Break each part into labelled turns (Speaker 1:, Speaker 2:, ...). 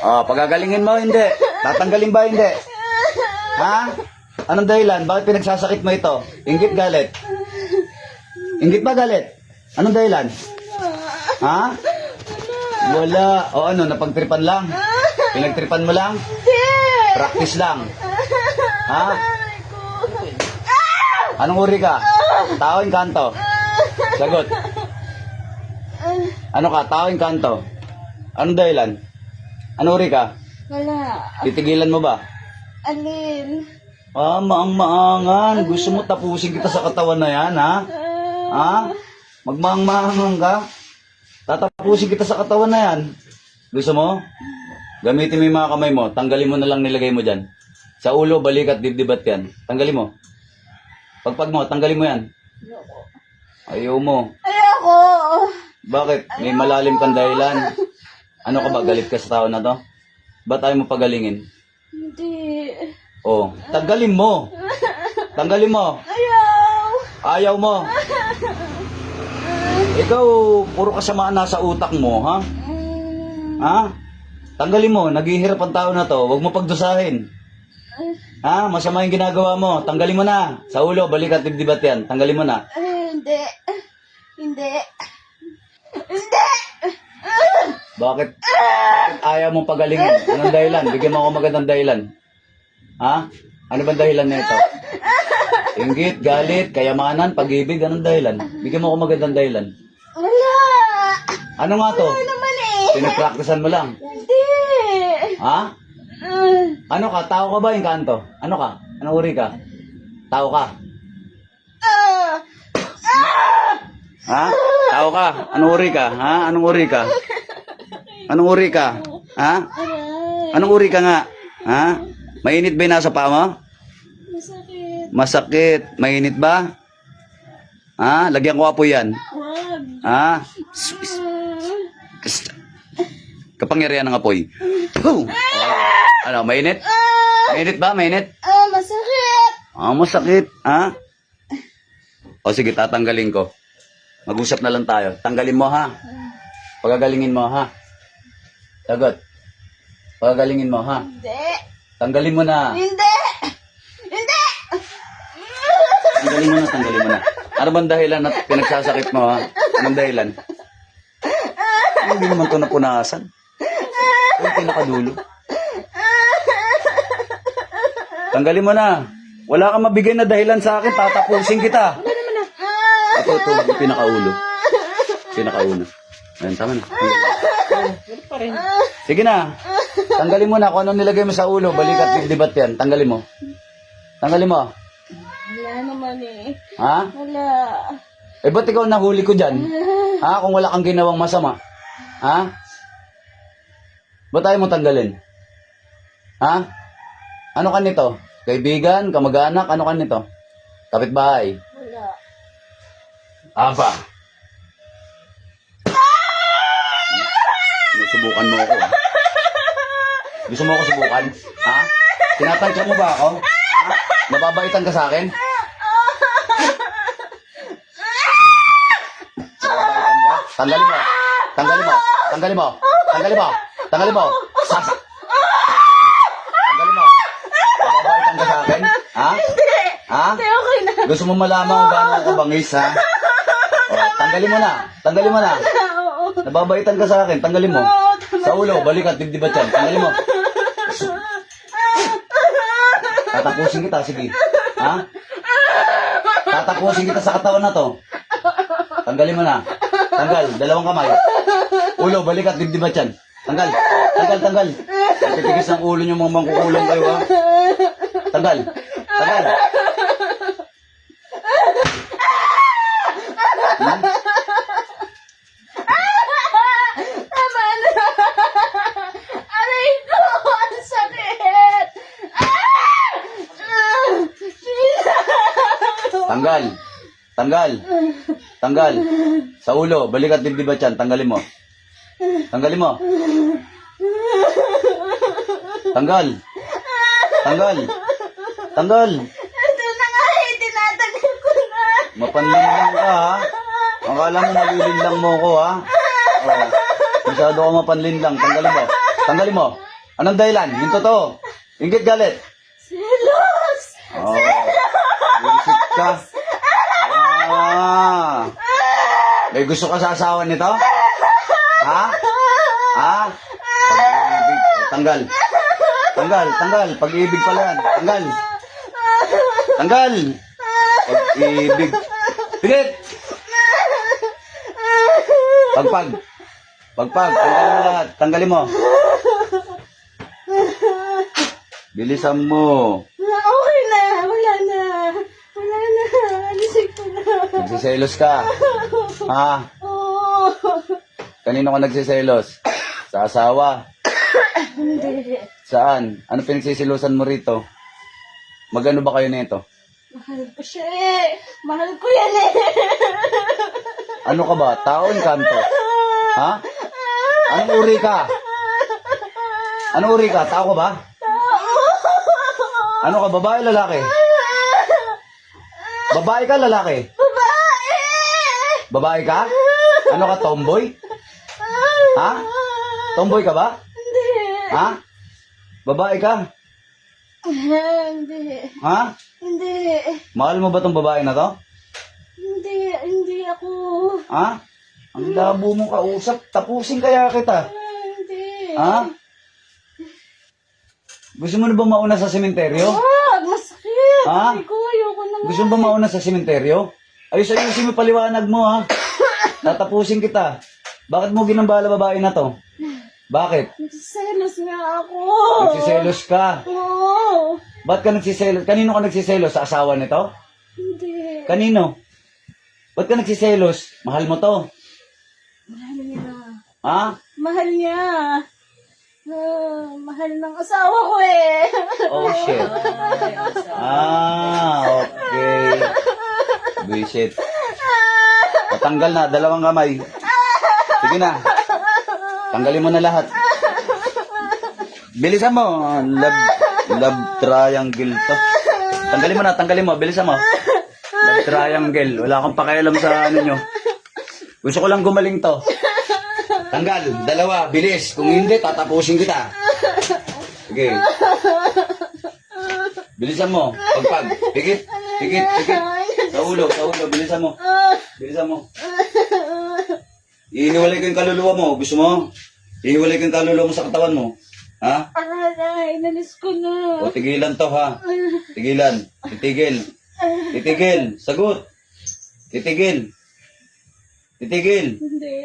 Speaker 1: Oh, pagagalingin mo, hindi. Tatanggalin ba, hindi? Ha? Anong dahilan? Bakit pinagsasakit mo ito? Inggit, galit? Inggit ba, galit? Anong dahilan? Ha? Wala. O ano, napagtripan lang? Pinagtripan mo lang? Practice lang. Ha? Anong uri ka? Tao, kanto? Sagot. Ano ka? Tao, kanto? Anong dahilan? Anong uri ka?
Speaker 2: Wala.
Speaker 1: Titigilan mo ba?
Speaker 2: Alin?
Speaker 1: Ah, maang-maangan. Gusto mo tapusin kita sa katawan na yan, ha? Ha? Magmaang-maangan ka? Tatapusin kita sa katawan na yan. Gusto mo? Gamitin mo yung mga kamay mo. Tanggalin mo na lang nilagay mo dyan. Sa ulo, balikat, dibdibat yan. Tanggalin mo. Pagpag mo, tanggalin mo yan. Ayaw mo.
Speaker 2: Ayoko.
Speaker 1: Bakit? May malalim kang dahilan. Ano ka ba? Galit ka sa tao na to? Ba't ayaw mo pagalingin?
Speaker 2: Hindi.
Speaker 1: Oh, tanggalin mo. Tanggalin mo.
Speaker 2: Ayaw.
Speaker 1: Ayaw mo. Ikaw, puro kasamaan nasa utak mo, ha? Ha? Tanggalin mo. Naghihirap ang tao na to. Huwag mo pagdusahin. Ha? Masama yung ginagawa mo. Tanggalin mo na. Sa ulo, balikat, dibdibat yan. Tanggalin mo na.
Speaker 2: Hindi. Hindi. Hindi.
Speaker 1: Bakit? Bakit ayaw mong pagalingin? Anong dahilan? Bigyan mo ako magandang dahilan. Ha? Ano bang dahilan na ito? Inggit, galit, kayamanan, pag-ibig, anong dahilan? Bigyan mo ako magandang dahilan.
Speaker 2: Wala.
Speaker 1: Ano nga to?
Speaker 2: Wala naman eh.
Speaker 1: Pinagpraktisan mo lang.
Speaker 2: Hindi.
Speaker 1: Ha? Ano ka? Tao ka ba, kanto? Ano ka? Anong uri ka? Tao ka? Ha? Tao ka? Anong uri ka? Ha? Anong uri ka? Anong uri ka? Ha? Anong uri ka nga? Ha? Mainit ba yung nasa paa mo?
Speaker 2: Masakit.
Speaker 1: Masakit. Mainit ba? Ha? Lagyan ko apoy yan.
Speaker 2: Wag.
Speaker 1: Ha? Kapangyarihan ng apoy. Puh! Ano, mainit? Mainit ba? Mainit?
Speaker 2: Masakit.
Speaker 1: Masakit. Ha? O sige, tatanggalin ko. Mag-usap na lang tayo. Tanggalin mo, ha? Pagagalingin mo, ha? Sagot. Pagagalingin mo, ha?
Speaker 2: Hindi.
Speaker 1: Tanggalin mo na.
Speaker 2: Hindi. Hindi.
Speaker 1: Tanggalin mo na, tanggalin mo na. Ano bang dahilan na pinagsasakit mo, ha? Anong dahilan? Hindi naman ito napunasan. Yung pinakadulo. Tanggalin mo na. Wala kang mabigay na dahilan sa akin. Tatapusin kita.
Speaker 2: Wala naman na.
Speaker 1: Ito, yung pinakaulo. Pinakaulo. Ayan, tama na.
Speaker 2: Wala pa rin.
Speaker 1: Sige na. Tanggalin mo na kung anong nilagay mo sa ulo. Balikat, dibdibat yan. Tanggalin mo. Tanggalin mo.
Speaker 2: Wala naman eh.
Speaker 1: Ha?
Speaker 2: Wala.
Speaker 1: Eh, ba't ikaw nahuli ko dyan? Ha? Kung wala kang ginawang masama. Ha? Ba't tayo mo tanggalin? Ha? Ano ka nito? Kaibigan? Kamag-anak? Ano ka nito? Kapitbahay?
Speaker 2: Wala.
Speaker 1: Aba. Sinusubukan mo ako, ha? Gusto mo ako subukan? Ha? Tinatansya mo ba ako? Ha? Nababaitan ka sa akin? Nababaitan ka? Tanggalin mo. Tanggalin mo. Tanggalin mo. Tanggalin mo. Tanggalin mo. Sasa. Tanggalin mo. Nababaitan ka sa akin? Ha? Ha?
Speaker 2: Hindi, okay na.
Speaker 1: Gusto mo malaman kung gaano ako bangis, ha? O, tanggalin mo na. Tanggalin mo na.
Speaker 2: Oo.
Speaker 1: Nababaitan ka sa akin. Tanggalin mo.
Speaker 2: Oo, tama.
Speaker 1: Sa ulo, balikat, dibdibat yan. Tanggalin mo. Tatapusin kita, sige. Ha? Tatapusin kita sa katawan na to. Tanggalin mo na. Tanggal, dalawang kamay. Ulo, balikat, dibdibat yan. Tanggal. Tanggal, tanggal. Titigis ng ulo nyo mga mangkukulang kayo, ha? Tanggal. Tanggal. Hmm?
Speaker 2: Tama na. Aray ko, ang sakit.
Speaker 1: Tanggal. Tanggal. Tanggal. Sa ulo, balikat, dibdibat yan. Tanggalin mo. Tanggalin mo. Tanggal. Tanggal. Tanggal.
Speaker 2: Ito na nga eh, tinatagal ko na.
Speaker 1: Mapanlinlang ka, ha? Akala mo nalilinlang mo ko, ha? Oh. Masyado ka mapanlinlang. Tanggalin mo. Tanggalin mo. Anong dahilan? Yung totoo. Ingit galit.
Speaker 2: Selos!
Speaker 1: Oh. Buisit ka. Ah. May gusto ka sa asawa nito? Ha? Ha? Pag-ibig. Tanggal. Tanggal. Pag-ibig pala yan. Tanggal. Tanggal. Pag-ibig. Pigit. Pagpag. Tanggalin mo lahat. Tanggalin mo. Bilisan mo.
Speaker 2: Okay na. Wala na. Alisin ko na.
Speaker 1: Nagsiselos ka. Ha?
Speaker 2: Oo.
Speaker 1: Kanino ka nagsiselos? Sa asawa?
Speaker 2: Hindi.
Speaker 1: Saan? Ano pinagsisilusan mo rito? Magano ba kayo nito?
Speaker 2: Mahal ko siya eh. Mahal ko yan eh.
Speaker 1: Ano ka ba? Taon kanto? Ha? Anong uri ka? Anong uri ka? Tao ka ba? Ano ka? Babae, lalaki? Babae ka, lalaki?
Speaker 2: Babae!
Speaker 1: Babae ka? Ano ka, tomboy? Ha? Tomboy ka ba?
Speaker 2: Hindi.
Speaker 1: Ha? Babae ka?
Speaker 2: Hindi.
Speaker 1: Ha?
Speaker 2: Hindi.
Speaker 1: Mahal mo ba tong babae na to?
Speaker 2: Hindi ako.
Speaker 1: Ha? Ang labo mo kausap. Tapusin kaya kita.
Speaker 2: Hindi.
Speaker 1: Ha? Gusto mo na ba mauna sa sementeryo?
Speaker 2: Wag, masakit.
Speaker 1: Ha?
Speaker 2: Ay ko, ayoko na nga.
Speaker 1: Gusto mo ba mauna sa sementeryo? Ayusin mo paliwanag mo ha. Tatapusin kita. Bakit mo ginambala babae na to? Bakit?
Speaker 2: Nagsiselos nga ako.
Speaker 1: Nagsiselos ka.
Speaker 2: Oo.
Speaker 1: Ba't ka nagsiselos? Kanino ka nagsiselos? Sa asawa nito?
Speaker 2: Hindi.
Speaker 1: Kanino? Ba't ka nagsiselos? Mahal mo to.
Speaker 2: Mahal niya.
Speaker 1: Ha?
Speaker 2: Mahal niya. Mahal ng asawa ko eh.
Speaker 1: Oh shit. Ah, okay. Buisit. Patanggal na, dalawang kamay. Sige na. Tanggalin mo na lahat. Bilisan mo. Love triangle to. Tanggalin mo. Bilisan mo. Love triangle. Wala akong pakialam sa ano nyo. Gusto ko lang gumaling to. Tanggal. Dalawa. Bilis. Kung hindi, tatapusin kita. Sige. Bilisan mo. Pagpag. Pikit. Sa ulo. Bilisan mo. Ihiwalay ko yung kaluluwa mo. Gusto mo? Ihiwalay ko yung kaluluwa mo sa katawan mo. Ha?
Speaker 2: Aray, inalis ko na.
Speaker 1: O tigilan to ha. Tigilan. Titigil. Sagot. Titigil.
Speaker 2: Hindi.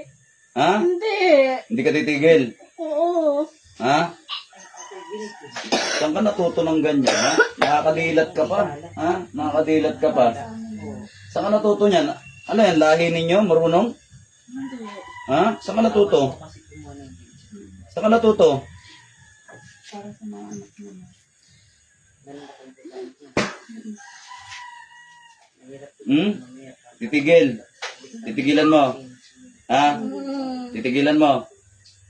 Speaker 1: Ha?
Speaker 2: Hindi.
Speaker 1: Hindi ka titigil.
Speaker 2: Oo.
Speaker 1: Ha? Saan ka natuto ng ganyan, ha? Nakakadilat ka pa. Ha? Nakakadilat ka pa. Saan ka natuto niyan? Ano yan? Lahi ninyo? Marunong?
Speaker 2: Hindi.
Speaker 1: Ha? Saan ka natuto? Saan ka natuto?
Speaker 2: Para sa mga anak naman.
Speaker 1: Titigil. Titigilan mo. Ha? Titigilan mo.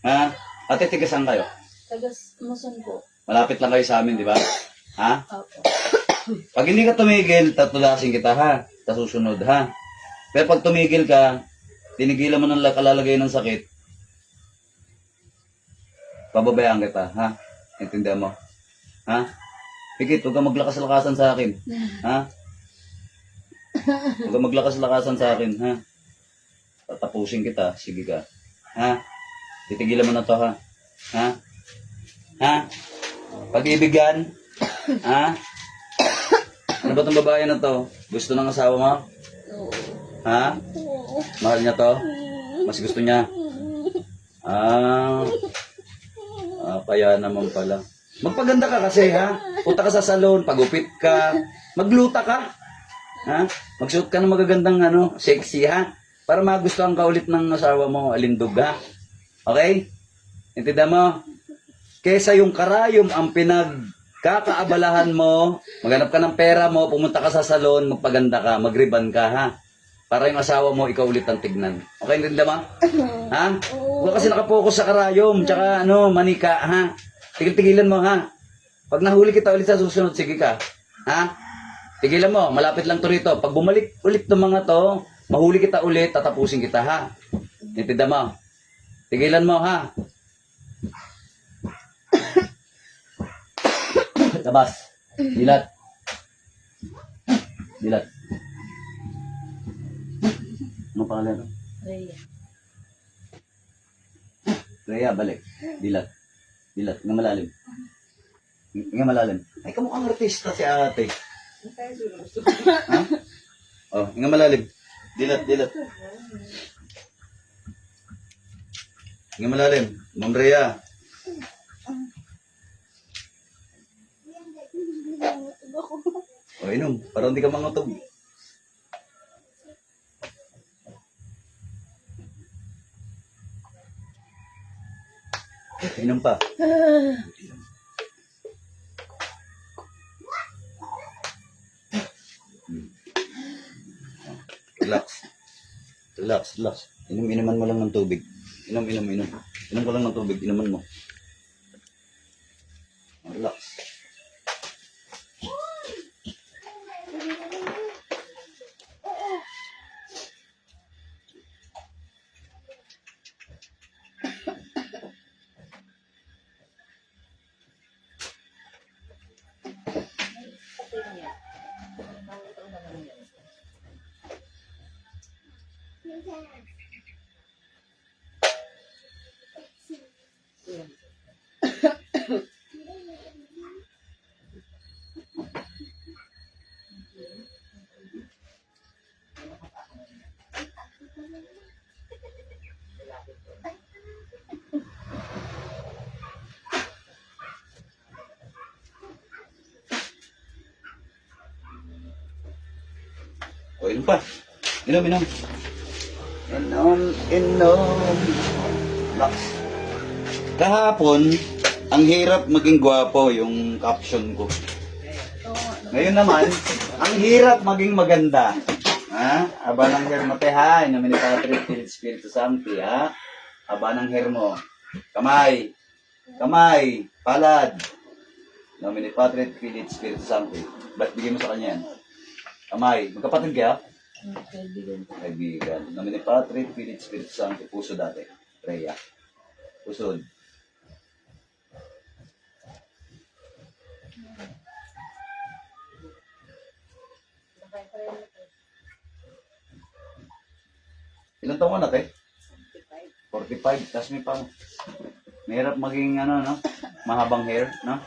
Speaker 1: Ha? Ate, tigasan kayo.
Speaker 2: Tagas muson ko.
Speaker 1: Malapit lang kayo sa amin, di ba? Ha?
Speaker 2: Opo.
Speaker 1: Pag hindi ka tumigil, tatulasin kita, ha? Tasusunod, ha? Pero pag tumigil ka, tinigilan mo ng kalalagay ng sakit, pababayaan kita, ha? Intindihan mo? Ha? Pikit, huwag kang maglakas-lakasan sa akin. Ha? Huwag kang maglakas-lakasan sa akin, ha? Tatapusin kita, sige ka. Ha? Titigilan mo na to, ha? Ha? Ha? Pag-ibig yan? Ha? Ano ba itong babae na to? Gusto ng asawa mo?
Speaker 2: Oo.
Speaker 1: Ha?
Speaker 2: Oo.
Speaker 1: Mahal niya to? Mas gusto niya? Kaya naman pala. Magpaganda ka kasi, ha? Punta ka sa salon, pagupit ka, magluta ka. Ha? Magsuot ka ng magagandang sexy, ha? Para magustuhan ka ulit ng asawa mo, alindog, ha? Okay? Intindihan mo? Kesa yung karayom ang pinagkakaabalahan mo, maghanap ka ng pera mo, pumunta ka sa salon, magpaganda ka, magriban ka, ha? Para yung asawa mo, ikaw ulit ang tignan. Okay, intindihan mo? Ha? Huwag kasi nakapokus sa karayom, tsaka manika, ha? Tigil-tigilan mo, ha? Pag nahuli kita ulit sa susunod, sige ka. Ha? Tigilan mo, malapit lang to rito. Pag bumalik ulit ng mga to, mahuli kita ulit, tatapusin kita, ha? Intindihan mo? Tigilan mo, ha? Labas. Dilat. Dilat. Ano pangalan?
Speaker 2: Rhea.
Speaker 1: Rhea, balik. Dilat. Dilat. Nga malalim. Nga malalim. Ay, kamukhang artista si ate. Ha? Oh, nga malalim. Dilat, dilat. Nga malalim. Ma'am Rhea. O, inom. Para hindi ka mangutog. Inom pa. Relax. Relax, relax. Inom-inaman mo lang ng tubig. Inom. Inom ka lang ng tubig. Inaman mo. Relax. O, inom pa. Inom. Inom. Relax. Kahapon, ang hirap maging gwapo yung caption ko. Ngayon naman, ang hirap maging maganda. Ha? Aba ng hair mo, te, ha? Inamin ni Patrick, Philip Spiritu Santi, ha? Aba ng hair mo. Kamay. Palad. Inamin ni Patrick, Philip Spiritu Santi. Ba't bigyan mo sa kanya yan? Kamay. Magkapatid kaya? Kaibigan. Namin ni Patrick, Philip Spiritu Santi. Puso dati. Rhea. Pusod. Ilang taon ka na, te? 45. Tapos may pang... Mahirap maging, no? Mahabang hair, no?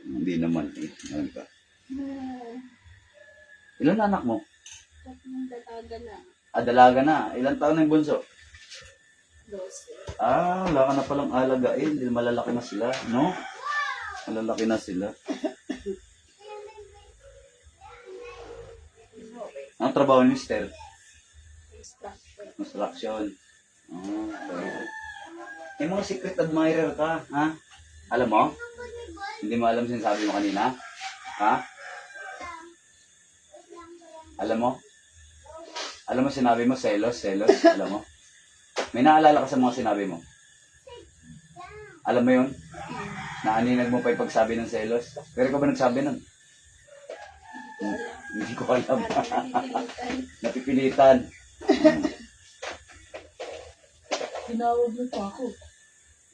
Speaker 1: Hindi naman, eh. Ano ka? Ilan na anak mo?
Speaker 2: Dalaga na.
Speaker 1: Dalaga na. Ilan taon na yung bunso?
Speaker 2: 12.
Speaker 1: Wala ka na palang alagain. Dahil malalaki na sila, no? Malalaki na sila. Ang trabaho ni Mister? Construction. Okay. May mga secret admirer ka, ha? Alam mo? Hindi mo alam sinasabi mo kanina? Ha? Alam mo? Alam mo sinabi mo, selos? Alam mo? May naalala ka sa mga sinabi mo? Alam mo yun? Naaninag mo pa yung pagsabi ng selos? Pero ka ba nagsabi nun? Hindi ko alam. Napipilitan.
Speaker 2: Tinawag mo pa ako.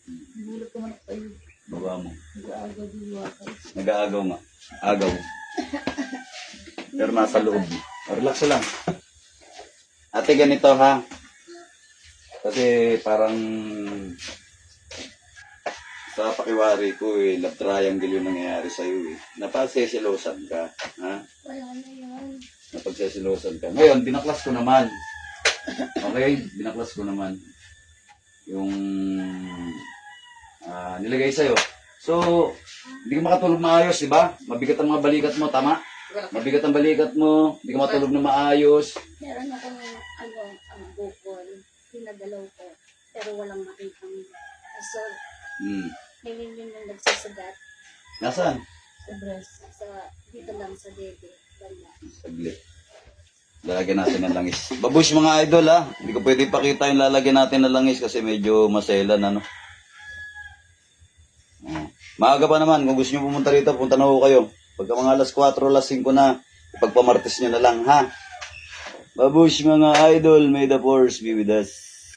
Speaker 2: Nagulat naman ako kayo.
Speaker 1: Baba mo.
Speaker 2: Nag-aagaw din wakay.
Speaker 1: Nag-aagaw nga. Agaw. Pero nasa loob. Relax lang. Ate, ganito ha. Kasi parang sa pakiwari ko love triangle yung nangyayari sa'yo eh. Napasesilosan ka. Ha?
Speaker 2: Wala na yan.
Speaker 1: Napagsesilosan ka. Ngayon, binaklas ko naman. Okay? Binaklas ko naman. Yung nilagay sa'yo. So, hindi ka makatulog maayos, di ba? Mabigat ang mga balikat mo, tama? Mabigat ang balikat mo, hindi ka matulog na maayos.
Speaker 2: Meron akong ang bukol. Pinagalaw ko. Pero walang makitang asol. Ngayon yun yung nagsasagat
Speaker 1: Nasaan?
Speaker 2: sa breast. Dito lang sa dede. Banda.
Speaker 1: Saglit. Lalagyan natin ng langis. Babush mga idol ha. Hindi ko pwede ipakita yung lalagyan natin ng langis kasi medyo maselan ano. Maaga pa naman. Kung gusto nyo pumunta rito, punta na ho kayo. Pagka mga alas 4, alas 5 na, ipagpamartes nyo na lang ha. Babush mga idol, may the force be with us.